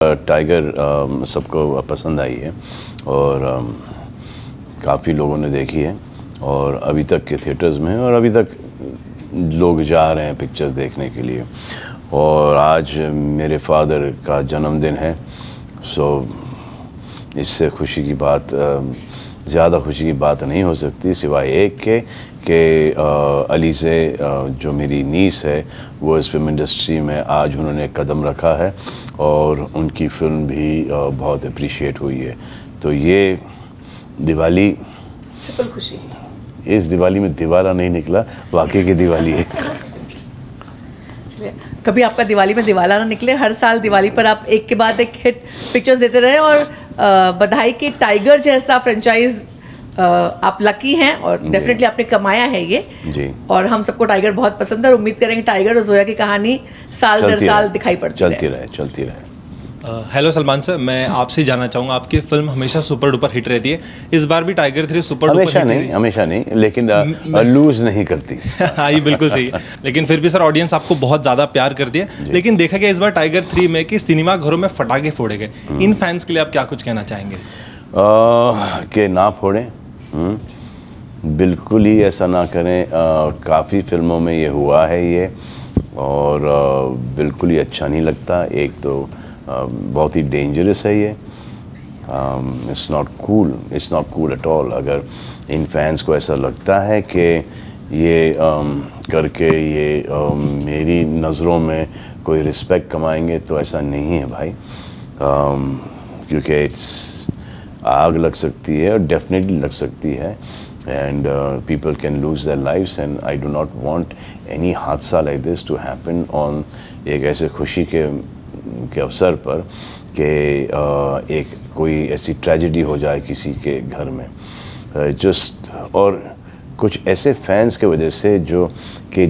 Tiger सबको पसंद आई है और काफ़ी लोगों ने देखी है और अभी तक के थिएटर्स में है और अभी तक लोग जा रहे हैं पिक्चर देखने के लिए। और आज मेरे फादर का जन्मदिन है, सो इससे खुशी की बात, ज़्यादा खुशी की बात नहीं हो सकती सिवाय एक के अली से जो मेरी नीस है वो इस फिल्म इंडस्ट्री में आज उन्होंने कदम रखा है और उनकी फ़िल्म भी बहुत अप्रिशिएट हुई है। तो ये दिवाली ट्रिपल खुशी। इस दिवाली में दिवाला नहीं निकला, वाकई की दिवाली है। कभी आपका दिवाली में दिवाला ना निकले, हर साल दिवाली पर आप एक के बाद एक हिट पिक्चर्स देते रहे और बधाई के टाइगर जैसा फ्रेंचाइज आप लकी हैं और डेफिनेटली आपने कमाया है ये जी। और हम सबको टाइगर बहुत पसंद है और उम्मीद करेंगे टाइगर और जोया की कहानी साल दर साल दिखाई पड़ती चलती रहे। हेलो सलमान सर, मैं आपसे जानना चाहूँगा, आपकी फिल्म हमेशा सुपर डुपर हिट रहती है, इस बार भी टाइगर 3 सुपर डुपर हिट रही है? हमेशा नहीं, लेकिन लूज नहीं करती। हाँ, ये बिल्कुल सही है, लेकिन फिर भी सर ऑडियंस आपको बहुत ज़्यादा प्यार करती है। लेकिन देखा गया इस बार टाइगर 3 में कि सिनेमा घरों में फटाके फोड़े गए, इन फैंस के लिए आप क्या कुछ कहना चाहेंगे? कि ना फोड़ें, बिल्कुल ही ऐसा ना करें। काफ़ी फिल्मों में ये हुआ है ये, और बिल्कुल ही अच्छा नहीं लगता। एक तो बहुत ही डेंजरस है ये, it's not cool at all. अगर इन फैंस को ऐसा लगता है कि ये करके ये मेरी नज़रों में कोई रिस्पेक्ट कमाएंगे, तो ऐसा नहीं है भाई, क्योंकि इट्स आग लग सकती है और डेफिनेटली लग सकती है, and people can lose their lives, and I do not want any हादसा like this to happen on एक ऐसे खुशी के अवसर पर कि एक कोई ऐसी ट्रेजेडी हो जाए किसी के घर में। जस्ट और कुछ ऐसे फैंस के वजह से जो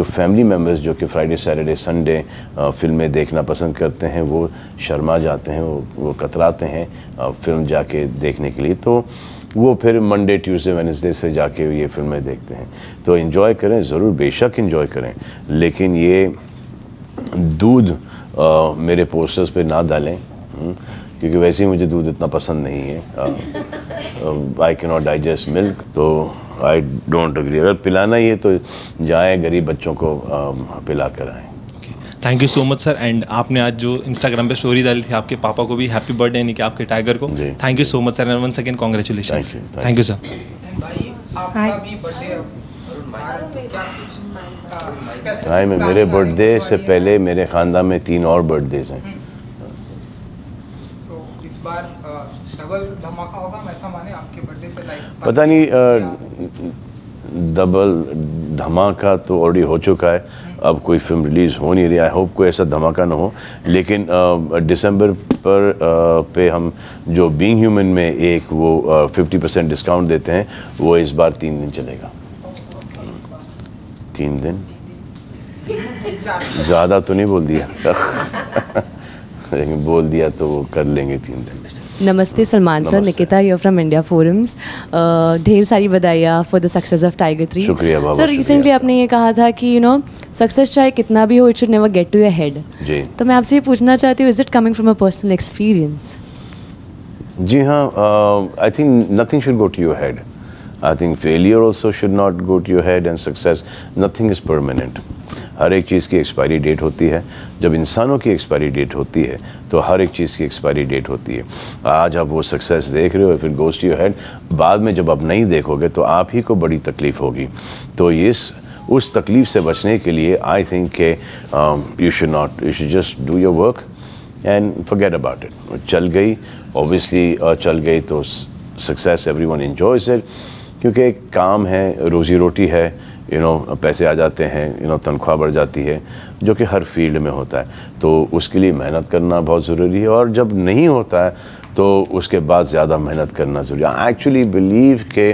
फैमिली मेम्बर्स जो कि फ्राइडे सैटरडे संडे फिल्में देखना पसंद करते हैं, वो शर्मा जाते हैं, वो कतराते हैं फिल्म जाके देखने के लिए, तो वो फिर मंडे ट्यूसडे वेडनेसडे से जाके ये फिल्में देखते हैं। तो एंजॉय करें, ज़रूर बेशक एंजॉय करें, लेकिन ये दूध मेरे पोस्टर्स पे ना डालें, क्योंकि वैसे ही मुझे दूध इतना पसंद नहीं है। I can not digest milk, तो आई डोंट एग्री। अगर पिलाना ही है तो जाएँ गरीब बच्चों को पिला कर आएँ। Thank you so much sir. And आपने आज जो इंस्टाग्राम पे स्टोरी डाली थी, आपके पापा को भी हैप्पी बर्थडे यानी कि आपके टाइगर को, thank you so much sir, and one second congratulations. Thank you sir. Hi, मेरे बर्थडे से पहले मेरे ख़ानदान में 3 और बर्थडेज हैं। इस बार डबल धमाका होगा, ऐसा माने आपके बर्थडे पे लाइक पता नहीं, डबल धमाका तो ऑलरेडी हो चुका है, अब कोई फिल्म रिलीज़ हो नहीं रही। आई होप कोई ऐसा धमाका ना हो, लेकिन दिसंबर पर पे हम जो बीइंग ह्यूमन में एक वो 50% डिस्काउंट देते हैं, वो इस बार 3 दिन चलेगा। 3 दिन ज़्यादा तो नहीं बोल दिया लेकिन बोल दिया तो वो कर लेंगे 3 दिन। नमस्ते Salman sir, Nikita here from India forums. ढेर सारी बधाइयाँ for the success of tiger 3। शुक्रिया बाबा। सर, रिसेंटली आपने ये कहा था कि सक्सेस चाहे कितना भी हो, it should never get to your head. जी। तो मैं आपसे ये पूछना चाहती हूँ, is it coming from a personal experience? जी हाँ, I think nothing should go to your head. I think failure also should not go to your head, and success, nothing is permanent. हर एक चीज़ की एक्सपायरी डेट होती है। जब इंसानों की expiry date होती है तो हर एक चीज़ की एक्सपायरी डेट होती है। आज आप वो सक्सेस देख रहे हो, फिर गोज़ टू योर हेड, बाद में जब आप नहीं देखोगे तो आप ही को बड़ी तकलीफ़ होगी। तो उस तकलीफ़ से बचने के लिए आई थिंक के you should just do your work and forget about it. चल गई, ऑब्वियसली चल गई तो सक्सेस एवरीवन एंजॉयज इट, क्योंकि एक काम है, रोज़ी रोटी है, पैसे आ जाते हैं, तनख्वाह बढ़ जाती है, जो कि हर फील्ड में होता है। तो उसके लिए मेहनत करना बहुत ज़रूरी है, और जब नहीं होता है तो उसके बाद ज़्यादा मेहनत करना ज़रूरी है। आई एक्चुअली बिलीव कि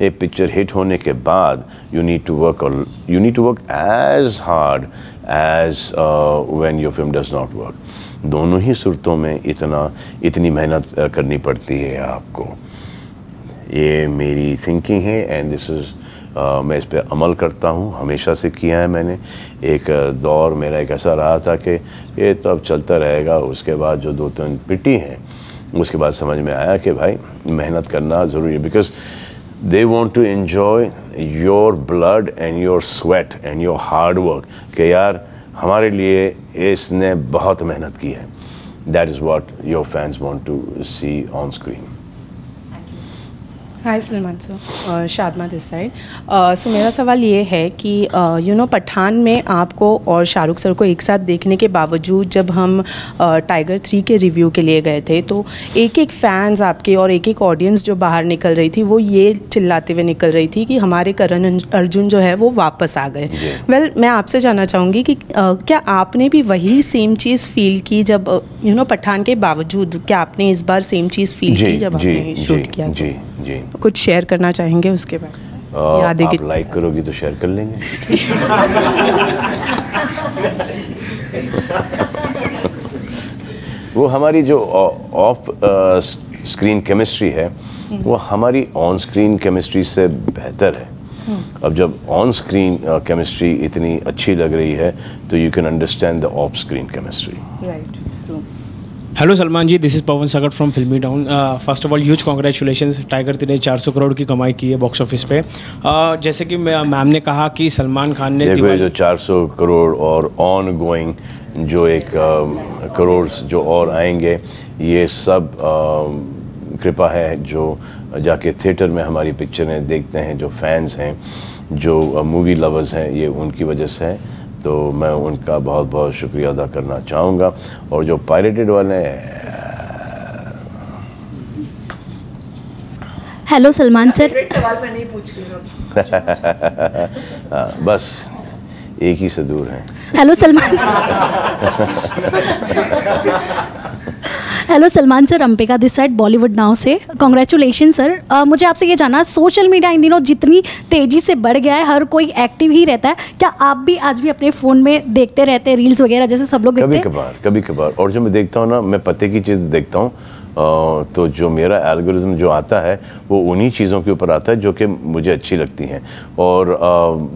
एक पिक्चर हिट होने के बाद you need to work as hard as when your film does not work. दोनों ही सूरतों में इतनी मेहनत करनी पड़ती है आपको। ये मेरी थिंकिंग है, एंड दिस इज़ मैं इस पे अमल करता हूँ, हमेशा से किया है मैंने। एक दौर मेरा एक ऐसा रहा था कि ये तो अब चलता रहेगा, उसके बाद जो 2-3 पिटी हैं उसके बाद समझ में आया कि भाई मेहनत करना ज़रूरी है, because they want to enjoy your blood and your sweat and your hard work, कि यार हमारे लिए इसने बहुत मेहनत की है। That is what your fans want to see on screen. Hi Salman sir, Shadma this side. So मेरा सवाल ये है कि पठान में आपको और शाहरुख सर को एक साथ देखने के बावजूद जब हम टाइगर 3 के रिव्यू के लिए गए थे तो एक एक फैंस आपके और एक एक ऑडियंस जो बाहर निकल रही थी वो ये चिल्लाते हुए निकल रही थी कि हमारे करण अर्जुन जो है वो वापस आ गए। वेल मैं आपसे जानना चाहूँगी कि क्या आपने भी वही सेम चीज़ फील की जब पठान के बावजूद, क्या आपने इस बार सेम चीज़ फील की जब आपने शूट किया? जी जी, कुछ शेयर करना चाहेंगे उसके बारे में? आप लाइक करोगी तो शेयर कर लेंगे। वो हमारी जो ऑफ स्क्रीन केमिस्ट्री है वो हमारी ऑन स्क्रीन केमिस्ट्री से बेहतर है। अब जब ऑन स्क्रीन केमिस्ट्री इतनी अच्छी लग रही है तो you can understand the off screen chemistry. Right. Hello Salman ji, this is Pawan Sagar from filmy town. First of all huge congratulations, Tiger 3 ने 400 करोड़ की कमाई की है बॉक्स ऑफिस पे। जैसे कि मैम ने कहा कि सलमान खान ने देखो जो 400 करोड़ और ऑन गोइंग जो एक करोड़ जो और आएंगे, ये सब कृपा है जो जाके थिएटर में हमारी पिक्चरें देखते हैं, जो फैंस हैं, जो मूवी लवर्स हैं, ये उनकी वजह से है। तो मैं उनका बहुत बहुत शुक्रिया अदा करना चाहूँगा। और जो पायरेटेड वाले हेलो सलमान सर, सवाल मैं नहीं पूछ रही हूँ। बस एक ही से दूर हैं। Hello Salman hello Salman sir, Ambika this side Bollywood now से। Congratulation sir. मुझे आपसे ये जानना, सोशल मीडिया इन दिनों जितनी तेज़ी से बढ़ गया है, हर कोई एक्टिव ही रहता है, क्या आप भी आज भी अपने फ़ोन में देखते रहते हैं रील्स वगैरह जैसे सब लोग देखते हैं? कभी कभार। और जो मैं देखता हूँ ना, मैं पते की चीज़ देखता हूँ, तो जो मेरा एल्गोरिथम जो आता है वो उन्हीं चीज़ों के ऊपर आता है जो कि मुझे अच्छी लगती हैं। और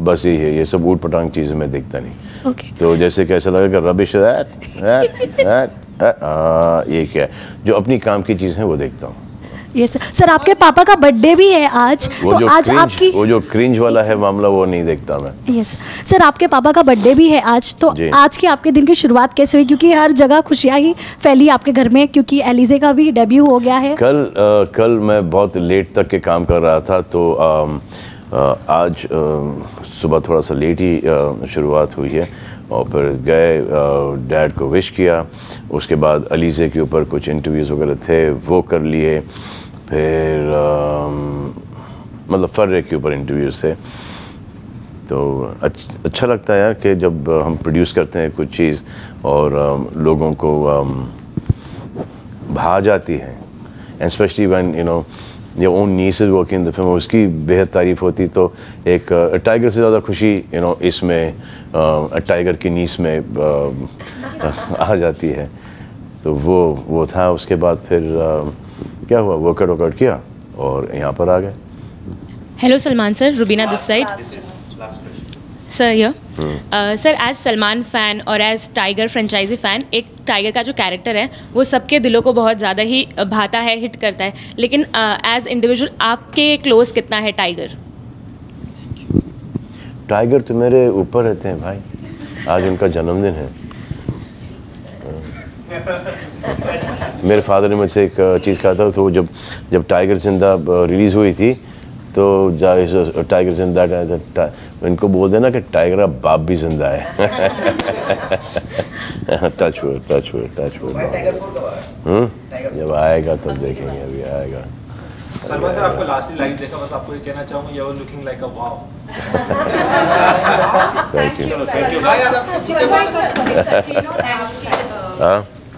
बस यही है, ये सब ऊट पटांग चीज़ें मैं देखता नहीं। तो जैसे कैसा लगेगा रबिश ये क्या है, जो अपनी काम की चीज़ है वो देखता हूँ। यस सर, आपके पापा का बर्थडे भी है आज, तो आज आपकी वो जो क्रिंज वाला है मामला वो नहीं देखता मैं। यस सर, आपके पापा का बर्थडे भी है आज, तो आज की आपके दिन की शुरुआत कैसे हुई? क्योंकि हर जगह खुशियाँ ही फैली आपके घर में, क्योंकि एलिजे का भी डेब्यू हो गया है। कल मैं बहुत लेट तक के काम कर रहा था, तो आज सुबह थोड़ा सा लेट ही शुरुआत हुई है। और फिर गए, डैड को विश किया, उसके बाद अलीज़े के ऊपर कुछ इंटरव्यूज़ वगैरह थे वो कर लिए, फिर मतलब फर्रे के ऊपर इंटरव्यूज़ थे। तो अच्छा लगता है यार कि जब हम प्रोड्यूस करते हैं कुछ चीज़ और लोगों को भा जाती है, and specially when your own niece is working in the film, उसकी बेहद तारीफ़ होती, तो एक टाइगर से ज़्यादा खुशी इसमें टाइगर की नीस में आ जाती है। तो वो था। उसके बाद फिर क्या हुआ, वर्कआउट किया और यहाँ पर आ गए। Hello Salman sir, Rubina this side. Sir here sir, as Salman fan और एज टाइगर फ्रेंचाइजी फ़ैन, एक टाइगर का जो कैरेक्टर है वो सबके दिलों को बहुत ज़्यादा ही भाता है, हिट करता है, लेकिन एज इंडिविजुअल आपके क्लोज कितना है टाइगर? टाइगर तो मेरे ऊपर रहते हैं भाई, आज उनका जन्मदिन है। मेरे फादर ने मुझसे एक चीज़ कहा था, तो जब टाइगर जिंदा रिलीज़ हुई थी तो टाइगर जिंदा का इनको बोल देना कि टाइगर का बाप भी जिंदा है। Touch wood. जब आएगा तब देखेंगे, अभी आएगा। सलमान सर, आपको लास्टली लाइव देखा, बस आपको ये कहना चाहूँगा, you are looking like a wow. Thank you.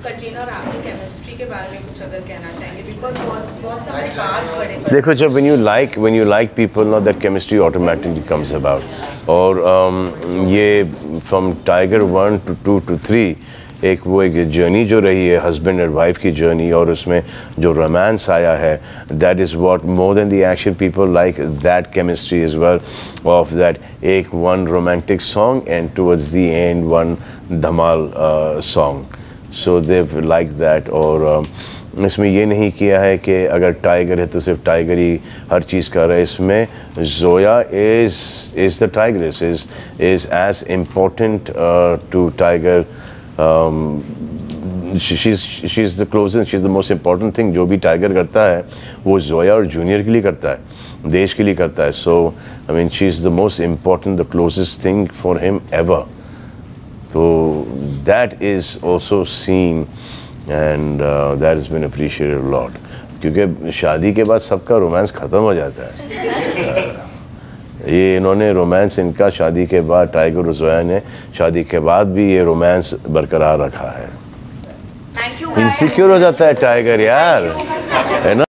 Katrina और आपकी केमिस्ट्री के बारे में कुछ अगर कहना चाहेंगे, बिकॉज़ बहुत सारे बात पड़े। देखो, जब when you like people, now that chemistry automatically comes about. और ये from Tiger 1 to 2 to 3 एक वो एक जर्नी जो रही है हस्बैंड एंड वाइफ की जर्नी, और उसमें जो रोमांस आया है, that is what more than the action people like that chemistry is well of that एक one romantic song and towards the end one धमाल सॉन्ग, सो देव लाइक दैट। और इसमें ये नहीं किया है कि अगर टाइगर है तो सिर्फ टाइगर ही हर चीज़ कर रहा है। इसमें Zoya is the tigress, is as important to Tiger, she is the closest, she is the most important thing. जो भी टाइगर करता है वो जोया और जूनियर के लिए करता है, देश के लिए करता है। So I mean she is the most important, the closest thing for him ever. तो that is also seen and that is been appreciated a lot, क्योंकि शादी के बाद सबका रोमांस ख़त्म हो जाता है। ये इन्होंने रोमांस इनका शादी के बाद, टाइगर और जोया ने शादी के बाद भी ये रोमांस बरकरार रखा है। इनसिक्योर हो जाता है टाइगर यार, है ना।